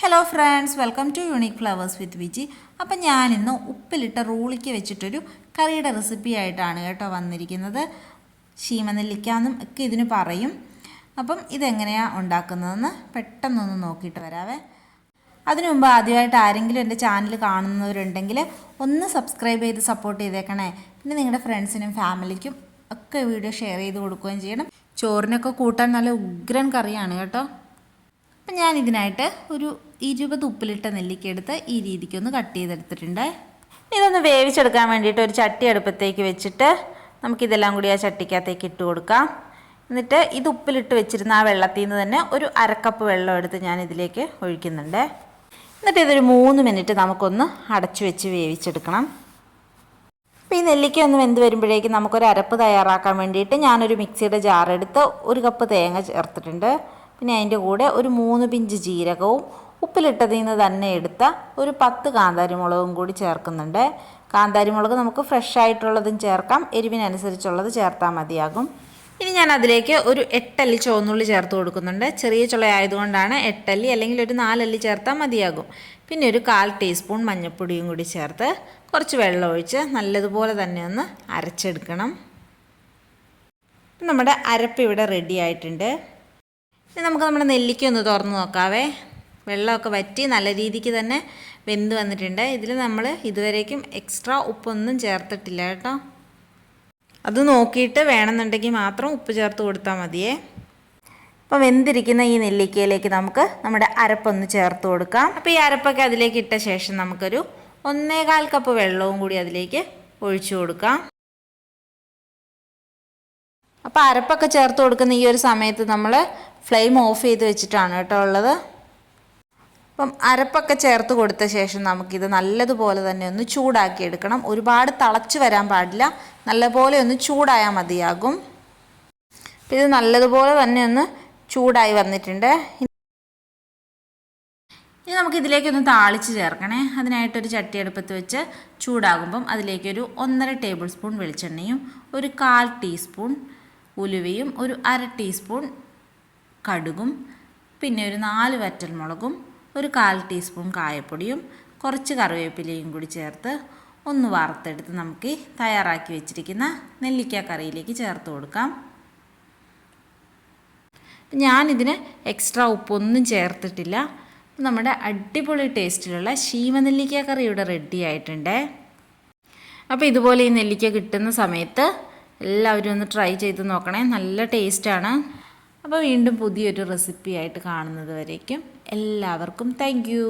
Hello friends, welcome to unique flowers with Viji. അപ്പം ഞാനിന്ന് ഉപ്പിലിട്ട റൂളിക്ക് വെച്ചിട്ടൊരു കറിയുടെ റെസിപ്പി ആയിട്ടാണ് കേട്ടോ വന്നിരിക്കുന്നത്. ശീമനെല്ലിക്കാന്നും ഒക്കെ ഇതിന് പറയും. അപ്പം ഇതെങ്ങനെയാണ് ഉണ്ടാക്കുന്നതെന്ന് പെട്ടെന്നൊന്ന് നോക്കിയിട്ട് വരാവേ. അതിനു മുമ്പ് ആദ്യമായിട്ട് ആരെങ്കിലും എൻ്റെ ചാനൽ കാണുന്നവരുണ്ടെങ്കിൽ ഒന്ന് സബ്സ്ക്രൈബ് ചെയ്ത് സപ്പോർട്ട് ചെയ്തേക്കണേ. പിന്നെ നിങ്ങളുടെ ഫ്രണ്ട്സിനും ഫാമിലിക്കും ഒക്കെ വീഡിയോ ഷെയർ ചെയ്ത് കൊടുക്കുകയും ചെയ്യണം. ചോറിനൊക്കെ കൂട്ടാൻ നല്ല ഉഗ്രൻ കറിയാണ് കേട്ടോ. അപ്പം ഞാനിതിനായിട്ട് ഒരു 20 ഉപ്പിലിട്ട നെല്ലിക്ക എടുത്ത് ഈ രീതിക്കൊന്ന് കട്ട് ചെയ്തെടുത്തിട്ടുണ്ട്. ഇതൊന്ന് വേവിച്ചെടുക്കാൻ വേണ്ടിയിട്ട് ഒരു ചട്ടി അടുപ്പത്തേക്ക് വെച്ചിട്ട് നമുക്കിതെല്ലാം കൂടി ആ ചട്ടിക്കകത്തേക്ക് ഇട്ട് കൊടുക്കാം. എന്നിട്ട് ഇത് ഉപ്പിലിട്ട് വെച്ചിരുന്ന ആ വെള്ളത്തിൽ നിന്ന് തന്നെ ഒരു അരക്കപ്പ് വെള്ളം എടുത്ത് ഞാൻ ഇതിലേക്ക് ഒഴിക്കുന്നുണ്ട്. എന്നിട്ട് ഇതൊരു 3 മിനിറ്റ് നമുക്കൊന്ന് അടച്ചു വെച്ച് വേവിച്ചെടുക്കണം. അപ്പോൾ ഈ നെല്ലിക്ക ഒന്ന് വെന്ത് വരുമ്പോഴേക്കും നമുക്കൊരു അരപ്പ് തയ്യാറാക്കാൻ വേണ്ടിയിട്ട് ഞാനൊരു മിക്സിയുടെ ജാറെടുത്ത് 1 കപ്പ് തേങ്ങ ചേർത്തിട്ടുണ്ട്. പിന്നെ അതിൻ്റെ കൂടെ ഒരു 3 പിഞ്ച് ജീരകവും ഉപ്പിലിട്ടതിൽ നിന്ന് തന്നെ എടുത്ത ഒരു 10 കാന്താരിമുളകും കൂടി ചേർക്കുന്നുണ്ട്. കാന്താരിമുളക് നമുക്ക് ഫ്രഷ് ആയിട്ടുള്ളതും ചേർക്കാം, എരിവിനനുസരിച്ചുള്ളത് ചേർത്താൽ മതിയാകും. ഇനി ഞാൻ അതിലേക്ക് ഒരു 8 അല്ലി ചുവന്നുള്ളി ചേർത്ത് കൊടുക്കുന്നുണ്ട്. ചെറിയ ചുള ആയതുകൊണ്ടാണ് 8 അല്ലി, അല്ലെങ്കിൽ ഒരു 4 അല്ലി ചേർത്താൽ മതിയാകും. പിന്നെ ഒരു 1/4 ടീസ്പൂൺ മഞ്ഞൾപ്പൊടിയും കൂടി ചേർത്ത് കുറച്ച് വെള്ളം ഒഴിച്ച് നല്ലതുപോലെ തന്നെ ഒന്ന് അരച്ചെടുക്കണം. നമ്മുടെ അരപ്പ് ഇവിടെ റെഡി ആയിട്ടുണ്ട്. ഇനി നമുക്ക് നമ്മുടെ നെല്ലിക്ക ഒന്ന് തുറന്ന് നോക്കാവേ. വെള്ളമൊക്കെ വറ്റി നല്ല രീതിക്ക് തന്നെ വെന്ത് വന്നിട്ടുണ്ട്. ഇതിൽ നമ്മൾ ഇതുവരേക്കും എക്സ്ട്രാ ഉപ്പൊന്നും ചേർത്തിട്ടില്ല കേട്ടോ. അത് നോക്കിയിട്ട് വേണമെന്നുണ്ടെങ്കിൽ മാത്രം ഉപ്പ് ചേർത്ത് കൊടുത്താൽ മതിയേ. അപ്പോൾ വെന്തിരിക്കുന്ന ഈ നെല്ലിക്കയിലേക്ക് നമുക്ക് നമ്മുടെ അരപ്പൊന്ന് ചേർത്ത് കൊടുക്കാം. അപ്പോൾ ഈ അരപ്പൊക്കെ അതിലേക്ക് ഇട്ട ശേഷം നമുക്കൊരു 1.25 കപ്പ് വെള്ളവും കൂടി അതിലേക്ക് ഒഴിച്ചു കൊടുക്കാം. അപ്പോൾ അരപ്പൊക്കെ ചേർത്ത് കൊടുക്കുന്ന ഈ ഒരു സമയത്ത് നമ്മൾ ഫ്ലെയിം ഓഫ് ചെയ്ത് വെച്ചിട്ടാണ് കേട്ടോ ഉള്ളത്. അപ്പം അരപ്പൊക്കെ ചേർത്ത് കൊടുത്ത ശേഷം നമുക്കിത് നല്ലതുപോലെ തന്നെ ഒന്ന് ചൂടാക്കി എടുക്കണം. ഒരുപാട് തിളച്ച് വരാൻ പാടില്ല, നല്ലപോലെ ഒന്ന് ചൂടായാൽ മതിയാകും. അപ്പം ഇത് നല്ലതുപോലെ തന്നെ ഒന്ന് ചൂടായി വന്നിട്ടുണ്ട്. ഇനി നമുക്കിതിലേക്കൊന്ന് താളിച്ച് ചേർക്കണേ. അതിനായിട്ടൊരു ചട്ടി അടുപ്പത്ത് വെച്ച് ചൂടാകുമ്പം അതിലേക്കൊരു 1.5 ടേബിൾ സ്പൂൺ വെളിച്ചെണ്ണയും ഒരു 1/4 ടീസ്പൂൺ ഉലുവയും ഒരു 1/2 ടീസ്പൂൺ കടുകും പിന്നെ ഒരു 4 വറ്റൽമുളകും ഒരു 1/4 ടീസ്പൂൺ കായപ്പൊടിയും കുറച്ച് കറിവേപ്പിലയും കൂടി ചേർത്ത് ഒന്ന് വറുത്തെടുത്ത് നമുക്ക് തയ്യാറാക്കി വെച്ചിരിക്കുന്ന നെല്ലിക്ക കറിയിലേക്ക് ചേർത്ത് കൊടുക്കാം. ഞാനിതിന് എക്സ്ട്രാ ഉപ്പൊന്നും ചേർത്തിട്ടില്ല. നമ്മുടെ അടിപൊളി ടേസ്റ്റിലുള്ള ശീമനെല്ലിക്ക കറി ഇവിടെ റെഡി ആയിട്ടുണ്ട്. അപ്പോൾ ഇതുപോലെ ഈ നെല്ലിക്ക കിട്ടുന്ന സമയത്ത് എല്ലാവരും ഒന്ന് ട്രൈ ചെയ്ത് നോക്കണേ, നല്ല ടേസ്റ്റാണ്. അപ്പോൾ വീണ്ടും പുതിയൊരു റെസിപ്പി ആയിട്ട് കാണുന്നത് വരേക്കും എല്ലാവർക്കും താങ്ക് യു.